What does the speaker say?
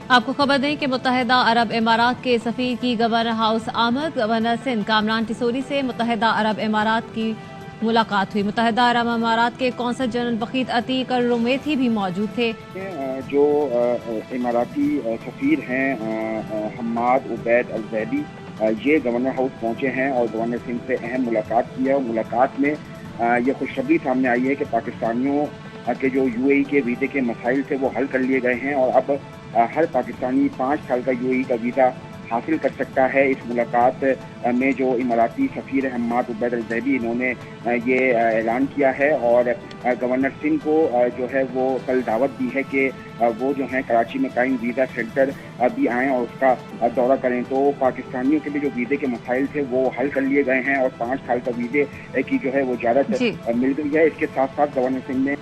आपको खबर दें कि मुत्तहिदा अरब इमारात के सफीर की गवर्नर हाउस आमद। गवर्नर सिंध कामरान टिसोरी से मुत्तहिदा अरब इमारात की मुलाकात हुई। मुत्तहिदा अरब इमारात के कौंसल जनरल बकीत अतीक अल रुमैती भी मौजूद थे। जो इमाराती सफ़ीर हैं हम्माद उबैद अल ज़ैदी, ये गवर्नर हाउस पहुंचे हैं और गवर्नर सिंह से अहम मुलाकात की है। और मुलाकात में ये खुशखबरी सामने आई है कि पाकिस्तानियों के जो यूएई के वीज़े के मसाइल थे वो हल कर लिए गए हैं और अब हर पाकिस्तानी 5 साल का यूएई का वीज़ा हासिल कर सकता है। इस मुलाकात में जो इमाराती सफ़ीर हम्माद उबैद अल ज़ैदी, इन्होंने ये ऐलान किया है और गवर्नर सिंह को जो है वो कल दावत दी है कि वो जो है कराची में कायम वीज़ा सेंटर भी आएँ और उसका दौरा करें। तो पाकिस्तानियों के लिए जो वीज़े के मसाइल थे वो हल कर लिए गए हैं और 5 साल का वीज़े की जो है वो इजाज़त जी। मिल गई है। इसके साथ साथ गवर्नर सिंह ने